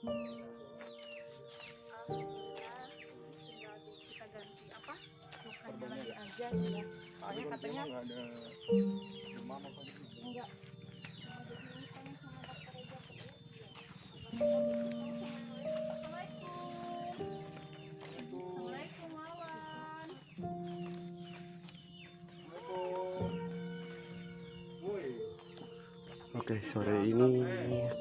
Alhamdulillah, tinggal kita ganti apa? Lukanya lagi aja ya. Soalnya katanya nggak ada demam apa gitu. enggak. Assalamualaikum Wawan. Oke, sore ini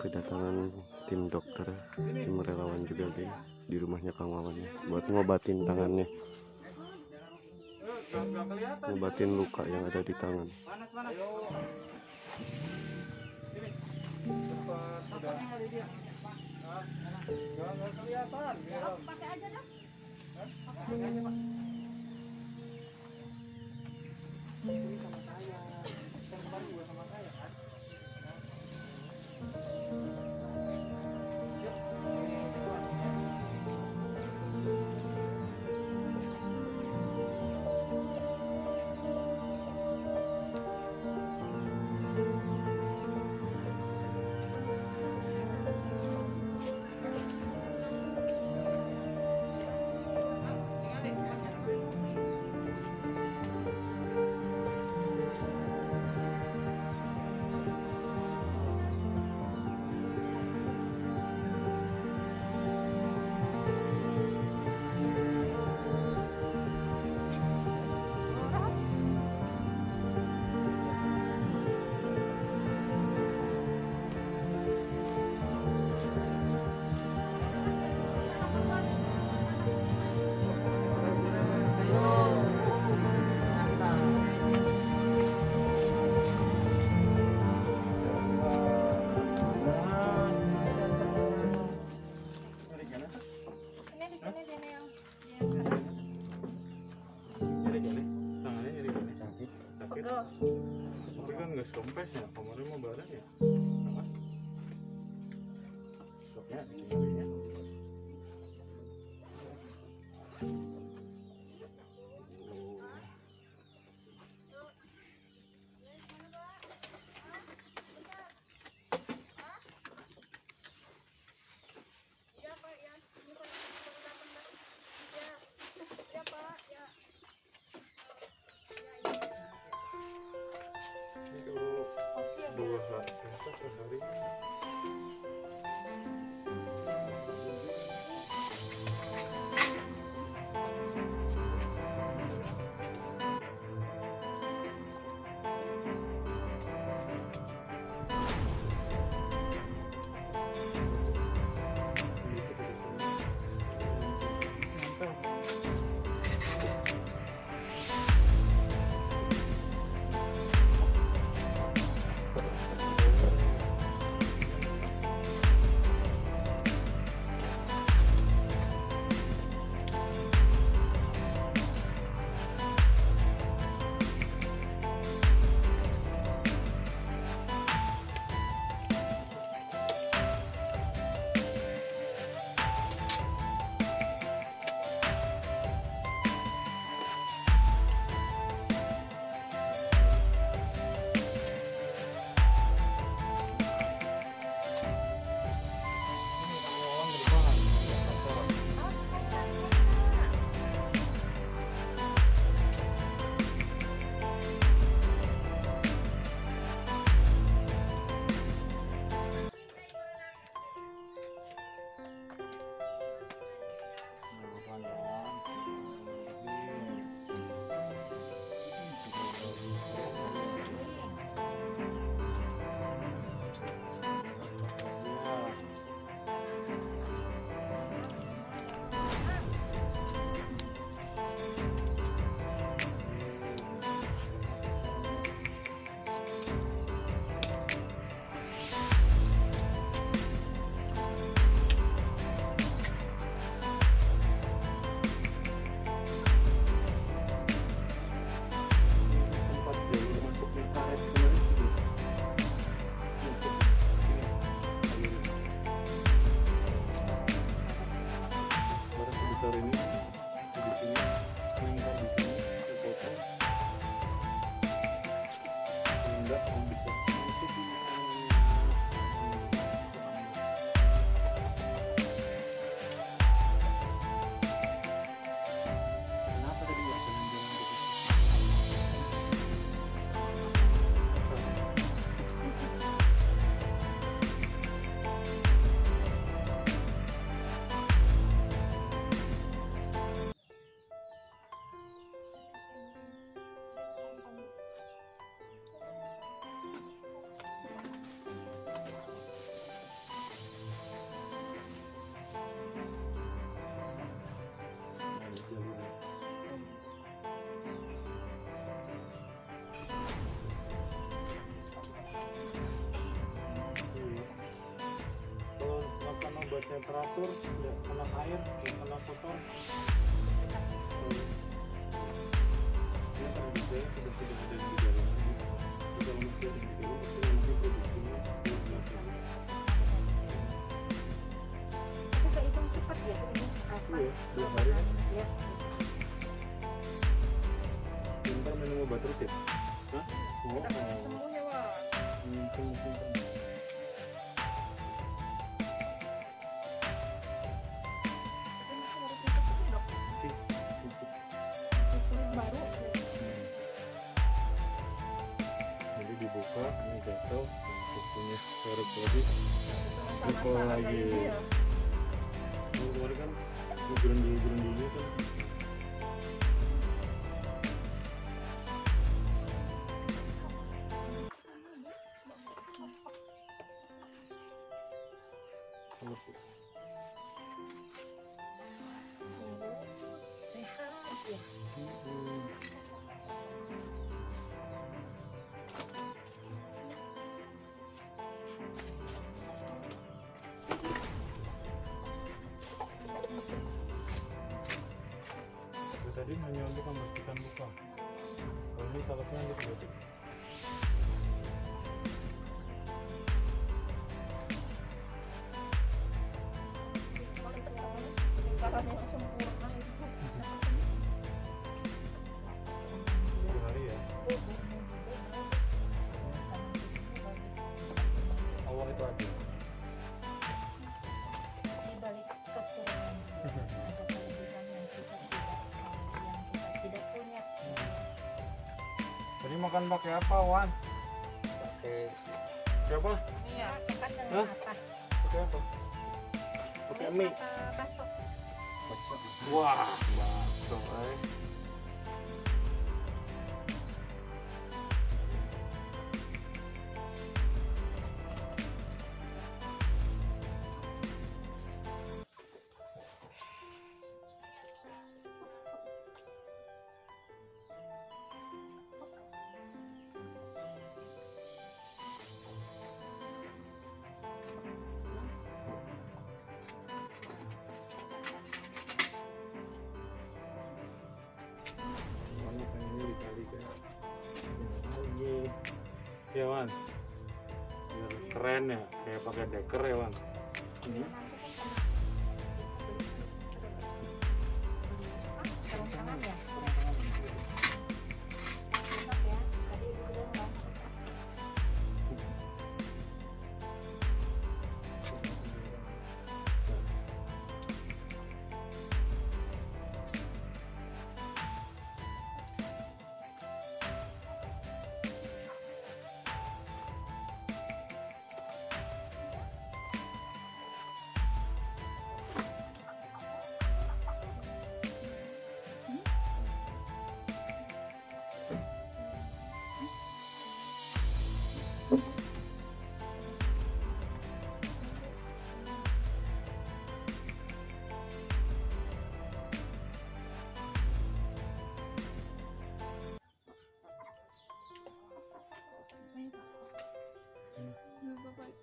kedatangan tim dokter, tim relawan juga guys, di rumahnya Kang Wawan ya, buat ngobatin tangannya, ngobatin luka yang ada di tangan. Pakai aja dah. Tapi kan nggak sekempes ya, kemarin mau bareng ya. Soknya dikirimnya. Dua hari sehari. temperatur, ya kena air, ya kena kotor. Dia kan bisa sudah ada di dalam. Kalau masih ada di dalam, pasti nanti produksinya luar biasa. Aku kehitung cepat ya ini apa? Iya, 2 hari kan. Ya. Bentar minum obat terus ya? Hah? Oh, Takutnya sembuh ya, Wak. mungkin. Tapi masih harus ditutup ya, Dok? Sih. Tutup baru. Jadi dibuka, ini gatel, kukunya serep lagi. Sama-sama Pukul lagi. ini ya. Kemarin kan gerendul-gerendulnya kan. Sehat ya. Tadi hanya untuk membersihkan luka. Kalau ini salapnya untuk batik. Lingkarannya yang sempurna itu. 2 hari ya. Allah itu ada. Di balik kekurangan ada kelebihan yang kita tidak punya. Tadi makan pakai apa, Wan? Pakai Siapa? Iya, makan dengan Hah? apa? Pakai apa? Pakai mie. Bakso. Wah, bakso, Mana pengennya dikali kan? Lagi. Ya, Wan. Biar keren ya, kayak pakai deker ya, Wan. Hmm. Sarung tangan ya? Enak ya, tadi ibu bilang nggak.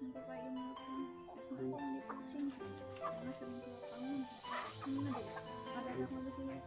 Bapak yang makan, aku mau dikucing, karena sering ke lapangan. Mana deh? Ada yang mau di sini.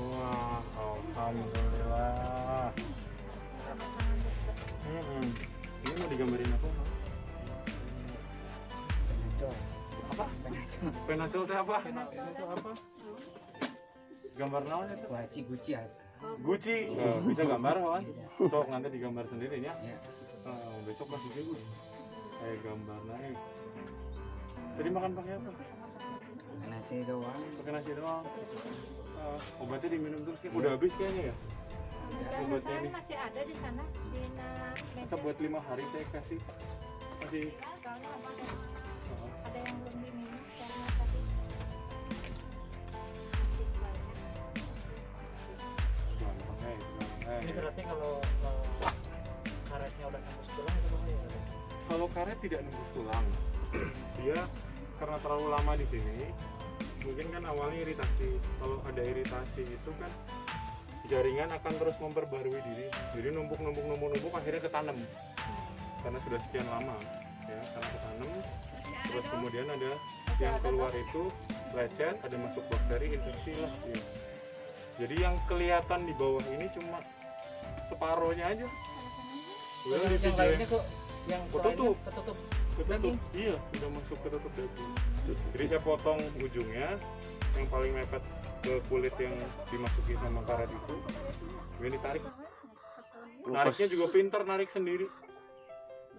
Wah, alhamdulillah. Ini mau digambarin apa? Apa? Penacol teh apa? Penacol apa? Gambar naon itu? Waci Gucci ya. Gucci. Bisa gambar kan? Sok nanti digambar sendiri ya. Ya. Besok masih sih gue. Gambar naik. Tadi makan pakai apa? Nasi doang. Pakai nasi doang. Obatnya diminum terus ya? Udah habis kayaknya ya? Obatnya masih ada di sana di Masa buat 5 hari saya kasih masih soalnya ada yang belum diminum karena tadi masih banyak. Ini berarti kalau karetnya udah nembus tulang itu bahaya. Kalau karet tidak nembus tulang, dia karena terlalu lama di sini, mungkin kan awalnya iritasi. Kalau ada iritasi itu kan jaringan akan terus memperbarui diri, jadi numpuk akhirnya ketanam karena sudah sekian lama ya, karena ketanam terus kemudian ada yang keluar itu lecet, ada masuk bakteri, infeksi lah ya. Jadi yang kelihatan di bawah ini cuma separohnya aja. Udah di Yang video lainnya kok yang ketutup. ketutup. ketutup, iya udah masuk ketutup daging. Jadi saya potong ujungnya yang paling mepet ke kulit yang dimasuki sama karet itu, kemudian ditarik. Nariknya juga pintar, narik sendiri.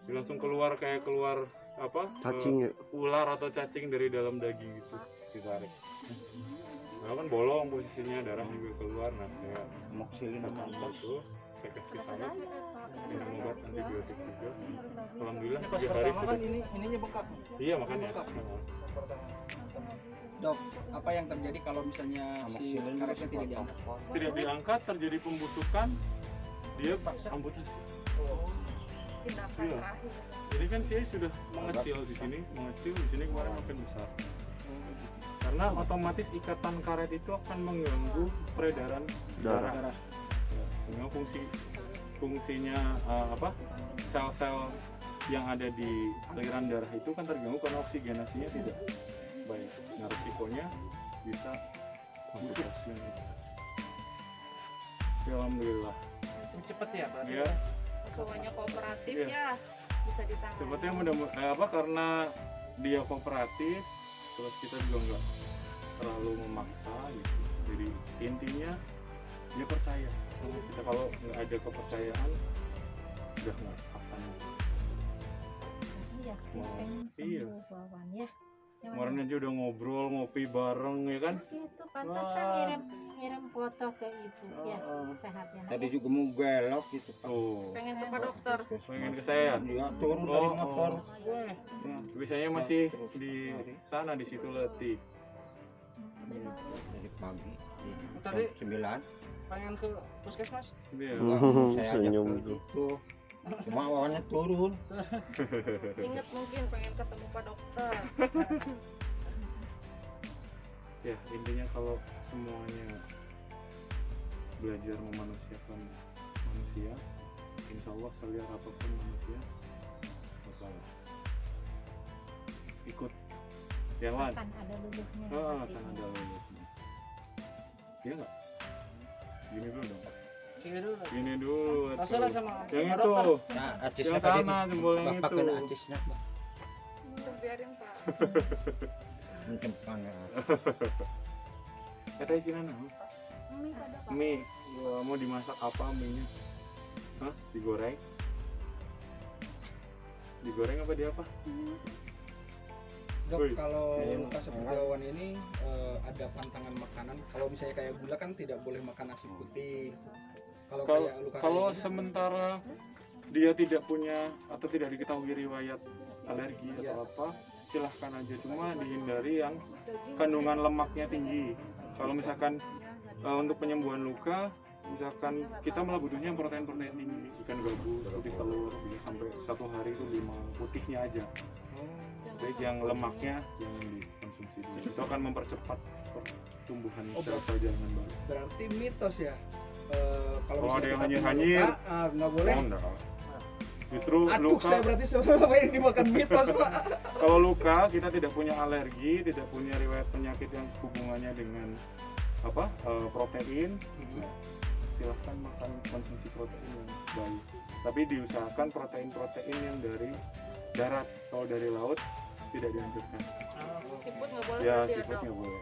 Jadi langsung keluar kayak keluar apa? Cacing ya? Ular atau cacing dari dalam daging gitu, ditarik. Nah kan bolong posisinya, darah juga keluar. Nah saya Amoxicillin itu saya kasih salep, minum obat antibiotik juga. Alhamdulillah Ini pas 3 hari pertama sudah. kan ininya bengkak. Iya makanya. Dok, apa yang terjadi kalau misalnya si Amoxicillin karetnya tidak diangkat? Tidak diangkat, terjadi pembusukan, dia amputasi. Tindakan Iya. terakhir. Jadi kan saya sudah mengecil di sini kemarin makin besar. Karena otomatis ikatan karet itu akan mengganggu peredaran darah. Darah. Ya, sehingga fungsinya sel-sel yang ada di aliran darah itu kan terganggu karena oksigenasinya tidak baik. Nah resikonya bisa amputasi. Ya, alhamdulillah. Ini cepet ya berarti. Ya, Semuanya kooperatif Iya. ya bisa ditangani. sepertinya karena dia kooperatif, terus kita juga nggak terlalu memaksa gitu. Jadi intinya dia percaya sama kita. Kalau nggak ada kepercayaan udah nggak akan. Iya, pengen Iya. sembuh Wawan ya. Yang Kemarin aja udah ngobrol, ngopi bareng ya kan. itu pantesan Wah. ngirim foto ke ibu ya sehat ya. Nak, Tadi ya. juga mau belok gitu Pak. Tuh, Pengen ke Pak Dokter. pengen ke saya. Dia turun dari Oh, motor. oh. Ya, Biasanya masih di sana, di situ letih. dari pagi. Tadi 9. pengen ke puskesmas. Iya. Saya ajak Senyum ke tuh. situ. Cuma awalnya turun. Ingat mungkin pengen ketemu Pak Dokter. Ya intinya kalau semuanya belajar memanusiakan manusia, insya Allah seliar apapun manusia bakal ikut ya Wan. Kan ada luluhnya. Kan ada lulutnya. Iya nggak? Gini dulu dong. Sini dulu. Gini dulu. Masalah atuh. sama yang Pak itu. Dokter. Nah, Yang acisnya tadi. sana jempol yang itu. Pakai acisnya, Pak. Udah biarin Pak. Mencempang. Kata isi nana. Mie Pak Dokter. Mie. Wah, mau dimasak apa mie-nya? Hah? Digoreng? Digoreng apa di apa? Dok, Woi. kalau Iya. luka seperti Wawan ini ada pantangan makanan. Kalau misalnya kayak gula kan tidak boleh makan nasi putih. Kalau kayak luka Kalau kayak gini, sementara dia tidak punya atau tidak diketahui riwayat alergi Iya. atau apa, silahkan aja, cuma dihindari yang kandungan lemaknya tinggi. Kalau misalkan untuk penyembuhan luka, misalkan kita malah butuhnya protein-protein tinggi, ikan gabus, putih telur, bisa sampai 1 hari itu 5 putihnya aja. Baik yang lemaknya yang dikonsumsi dulu, itu akan mempercepat pertumbuhan sel-sel jaringan baru. berarti mitos ya. Kalau Oh, ada misalnya yang kita punya hanyir-hanyir. luka, nggak boleh. Oh, enggak. Justru Aduh, luka, saya berarti selama ini dimakan mitos, Pak. kalau luka kita tidak punya alergi, tidak punya riwayat penyakit yang hubungannya dengan protein, silahkan makan konsumsi protein yang baik. Tapi diusahakan protein-protein yang dari darat, kalau dari laut tidak dianjurkan. Siput nggak boleh. Ya berarti siput Dok? nggak boleh.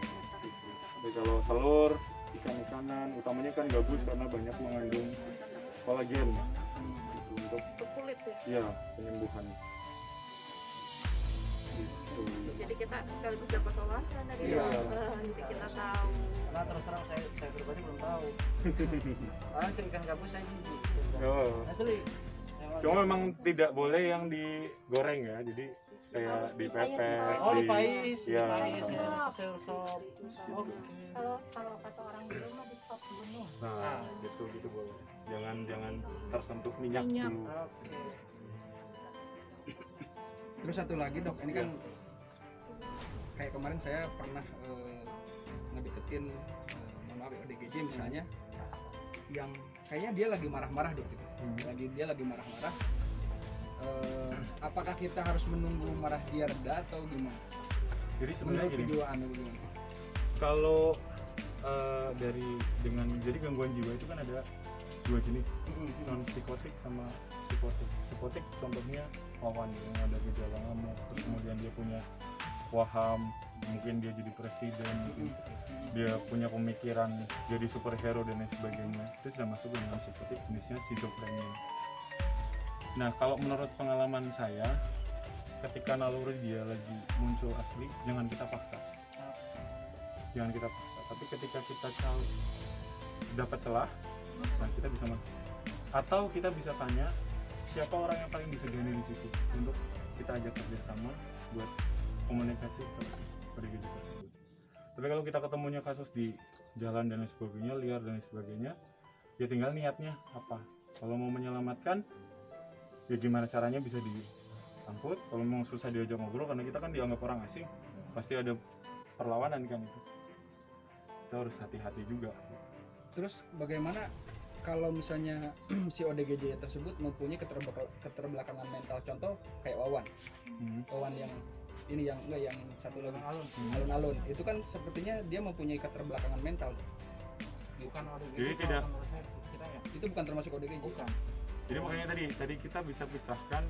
Tapi kalau telur ikan-ikanan, utamanya kan gabus karena banyak mengandung kolagen untuk Untuk kulit ya. ya penyembuhan. Gitu. Jadi kita sekaligus dapat wawasan dari Iya. jadi kita tahu. Karena terus terang saya pribadi belum tahu. Karena ikan gabus saya jijik. Oh. Asli. Cuma memang tidak boleh yang digoreng ya, jadi kayak Harus dipepes. disayur-sayur. Oh, dipais, ya. dipais ya. Sop. Sayur sop. Oke. Kalau kata orang dulu mah di sop dulu. Nah, gitu boleh. Jangan tersentuh minyak Minyak. dulu. Oke. Terus satu lagi dok, ini kan kayak kemarin saya pernah ngedeketin mohon maaf ya, ODGJ misalnya, yang kayaknya dia lagi marah-marah dok gitu. Dia lagi marah-marah. Apakah kita harus menunggu marah dia reda atau gimana? Jadi sebenarnya Menurut gini, kejiwaan atau gimana? kalau jadi gangguan jiwa itu kan ada dua jenis, non psikotik sama psikotik. Psikotik contohnya Wawan yang ada gejala ngamuk, terus kemudian dia punya waham, mungkin dia jadi presiden, dia punya pemikiran jadi superhero dan lain sebagainya. Itu sudah masuk dalam psikotik, jenisnya schizophrenia. Nah, kalau menurut pengalaman saya, ketika naluri dia lagi muncul asli, jangan kita paksa. Tapi ketika kita tahu dapat celah, nah kita bisa masuk. Atau kita bisa tanya siapa orang yang paling disegani di situ untuk kita ajak kerjasama buat komunikasi ke ODGJ tersebut. Tapi kalau kita ketemunya kasus di jalan dan lain sebagainya, liar dan lain sebagainya, ya tinggal niatnya apa. Kalau mau menyelamatkan, ya gimana caranya bisa diangkut. Kalau mau susah diajak ngobrol, karena kita kan dianggap orang asing, pasti ada perlawanan kan itu. Kita harus hati-hati juga. Terus bagaimana kalau misalnya si ODGJ tersebut mempunyai keterbelakangan mental, contoh kayak Wawan yang ini yang enggak, yang satu lagi alun-alun itu kan sepertinya dia mempunyai keterbelakangan mental. Bukan ODGJ. Jadi tidak. Menurut saya kita ya. Itu bukan termasuk ODGJ. Bukan. Jadi makanya tadi kita bisa pisahkan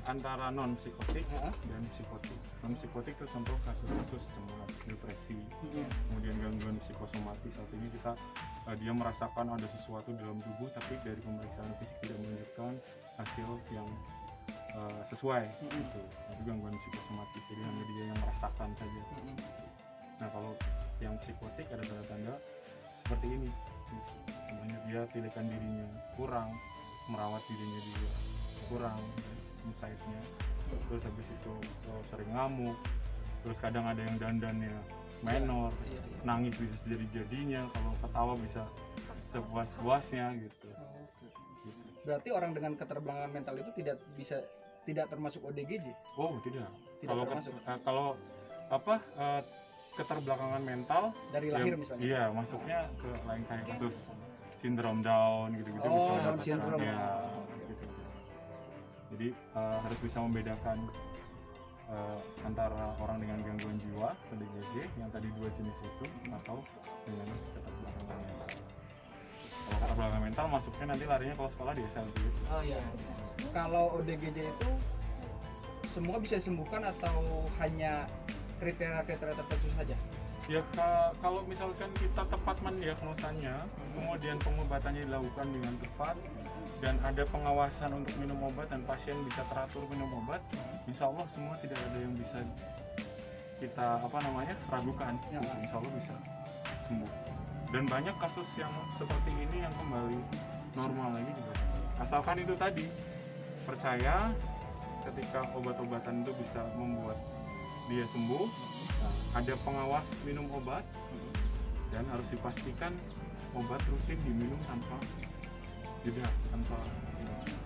antara non psikotik dan psikotik. Non psikotik itu contoh kasus-kasus cemas, depresi, kemudian gangguan psikosomatis. Artinya dia merasakan ada sesuatu dalam tubuh, tapi dari pemeriksaan fisik tidak menunjukkan hasil yang sesuai. Itu gangguan psikosomatis. Jadi hanya dia yang merasakan saja. Nah, kalau yang psikotik ada tanda-tanda seperti ini. Contohnya dia tilikan dirinya kurang, merawat dirinya juga kurang, insight-nya, terus habis itu sering ngamuk, terus kadang ada yang dandannya menor, nangis bisa sejadi-jadinya, kalau ketawa bisa sepuas-puasnya gitu. Berarti orang dengan keterbelakangan mental itu tidak termasuk ODGJ? Oh tidak. Tidak termasuk. Kalau keterbelakangan mental Dari lahir misalnya? Iya, masuknya ke lain kayak kasus sindrom Down gitu-gitu. Oh, bisa Down syndrome. ya, gitu. Jadi harus bisa membedakan antara orang dengan gangguan jiwa ODGJ yang tadi dua jenis itu atau dengan keterbelakangan mental. Kalau keterbelakangan mental masuknya nanti larinya kalau sekolah di SLB. Oh iya. Kalau ODGJ itu semua bisa disembuhkan atau hanya kriteria-kriteria tertentu saja? Ya kalau misalkan kita tepat mendiagnosanya, kemudian pengobatannya dilakukan dengan tepat dan ada pengawasan untuk minum obat dan pasien bisa teratur minum obat, insya Allah semua tidak ada yang bisa kita ragukan. Insya Allah bisa sembuh. Dan banyak kasus yang seperti ini yang kembali normal lagi juga. Asalkan itu tadi percaya ketika obat-obatan itu bisa membuat dia sembuh. Nah, ada pengawas minum obat dan harus dipastikan obat rutin diminum tanpa jeda,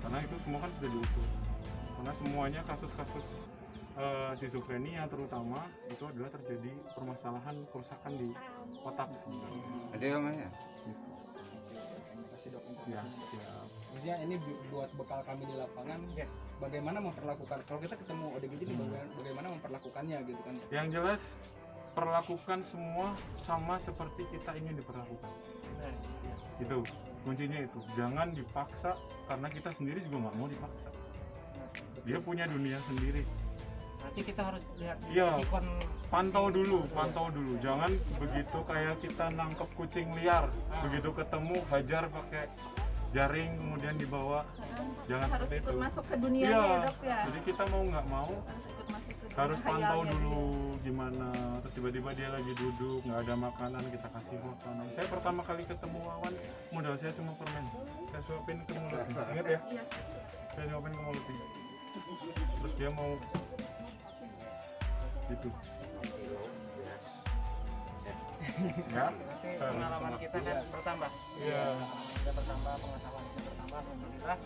karena itu semua kan sudah diukur. Karena semuanya kasus-kasus skizofrenia terutama itu adalah terjadi permasalahan kerusakan di otak sebenarnya. Ada yang mana? Terima kasih dok. Ya, siap. Maksudnya ini buat bekal kami di lapangan. Bagaimana memperlakukan kalau kita ketemu ODGJ ini bagaimana memperlakukannya gitu kan? Yang jelas perlakukan semua sama seperti kita ingin diperlakukan. Itu kuncinya itu. Jangan dipaksa karena kita sendiri juga nggak mau dipaksa. Dia punya dunia sendiri. Nanti kita harus lihat Iya. sikon. Pantau dulu. Jangan begitu kayak kita nangkep kucing liar, begitu ketemu hajar pakai jaring kemudian dibawa. Jangan harus seperti ikut itu. masuk ke dunianya Iya. ya dok ya. Jadi kita mau nggak mau Harus ikut masuk ke dunia harus pantau khayalnya dulu gimana. Terus tiba-tiba dia lagi duduk nggak ada makanan, kita kasih makanan. Saya pertama kali ketemu Wawan, modal saya cuma permen. Saya suapin ke mulutnya. Ingat ya? Iya. Saya suapin ke mulutnya. Terus dia mau gitu. Ya. Nanti pengalaman kita kan bertambah. Iya. Kita bertambah, pengetahuan kita bertambah. Alhamdulillah.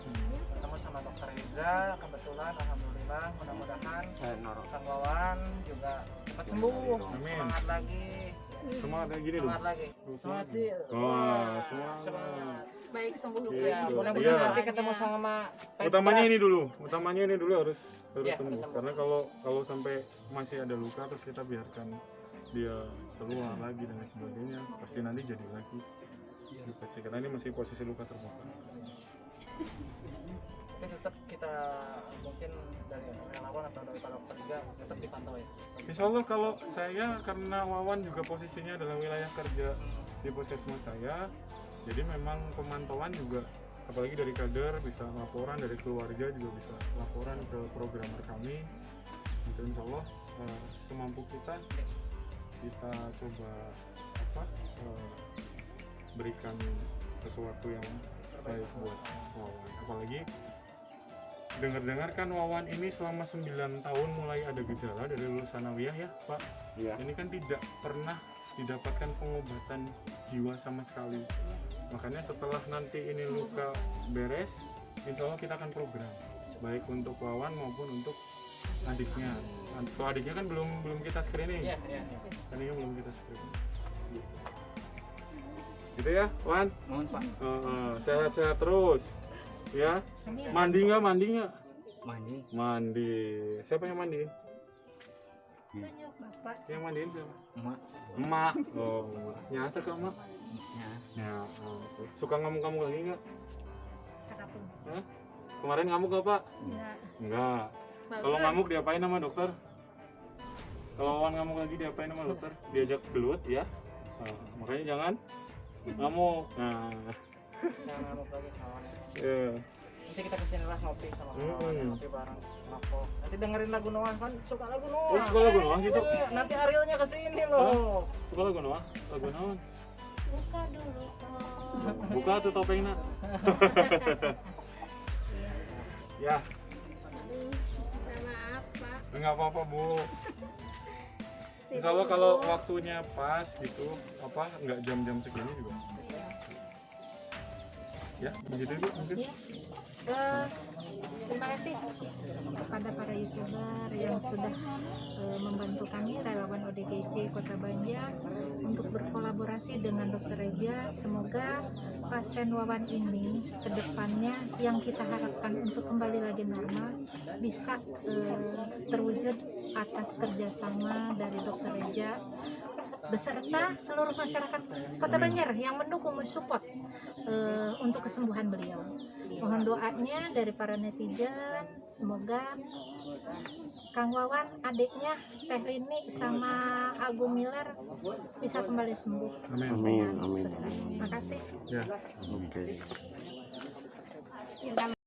Bertemu sama Dokter Reza, kebetulan alhamdulillah. Mudah-mudahan Kang Wawan juga cepat sembuh. Amin. Semangat lagi. Semangat kayak gini dong. Semangat lagi. Semangat di. Wah, semangat. Semangat. Baik sembuh Iya, Ya, Gitu. mudah-mudahan Iya. nanti ketemu sama fans Utamanya berat. ini dulu harus Iya, sembuh. harus sembuh. Karena kalau sampai masih ada luka terus kita biarkan dia keluar lagi dan lain sebagainya, pasti nanti jadi lagi infeksi. Karena ini masih posisi luka terbuka. Tapi tetap kita mungkin dari relawan atau dari para dokter juga tetap dipantau ya. Insya Allah kalau saya, karena Wawan juga posisinya adalah wilayah kerja di puskesmas saya, jadi memang pemantauan juga, apalagi dari kader bisa laporan, dari keluarga juga bisa laporan ke programmer kami. Itu insya Allah semampu kita coba berikan sesuatu yang baik buat Wawan. Apalagi dengar-dengar kan Wawan ini selama 9 tahun mulai ada gejala dari lulusan sanawiyah ya Pak. Iya. Ini kan tidak pernah didapatkan pengobatan jiwa sama sekali. Makanya setelah nanti ini luka beres, insya Allah kita akan program baik untuk Wawan maupun untuk adiknya. Kalau adiknya kan belum kita screening. Iya, iya. Adiknya belum kita screening. Gitu ya, Wan. Mohon Pak. Sehat-sehat terus. Ya. Mandi nggak? Mandi. Mandi. Siapa yang mandiin? Bapak. Yang mandiin siapa? Emak. Emak. Oh, emak. Nyata ke emak? Ya. Ya. Oke. Suka ngamuk-ngamuk lagi nggak? Sakapun. Hah? Kemarin ngamuk nggak Pak? Enggak. Enggak. Kalau ngamuk diapain sama dokter? Kalau Wawan ngamuk lagi diapain sama dokter? Diajak gelut ya. Nah, makanya jangan ngamuk. Nah, Jangan ngamuk lagi kawan. ya. Nanti kita kesini lah ngopi sama kawan, ngopi bareng mabok. Nanti dengerin lagu Noah kan suka lagu Noah. Oh, suka lagu Noah gitu? Iya, nanti Arielnya kesini loh. Suka lagu Noah? Lagu Noah? Buka dulu. Buka tuh topengnya. Ya, Maaf Pak. nggak apa-apa Bu. Insya Allah kalau waktunya pas gitu, nggak jam-jam segini juga. Ya, begitu Bu mungkin. Terima kasih kepada para YouTuber yang sudah membantu kami relawan ODGJ Kota Banjar untuk berkolaborasi dengan Dr. Reza. Semoga pasien Wawan ini ke depannya yang kita harapkan untuk kembali lagi normal bisa terwujud atas kerjasama dari Dr. Reza beserta seluruh masyarakat Kota Banjar yang mendukung, mensupport untuk kesembuhan beliau. Mohon doanya dari para netizen, semoga Kang Wawan, adiknya Teh Rini sama Agung Miller bisa kembali sembuh. Amin. Amin. Terima kasih. Ya. Oke. Ya,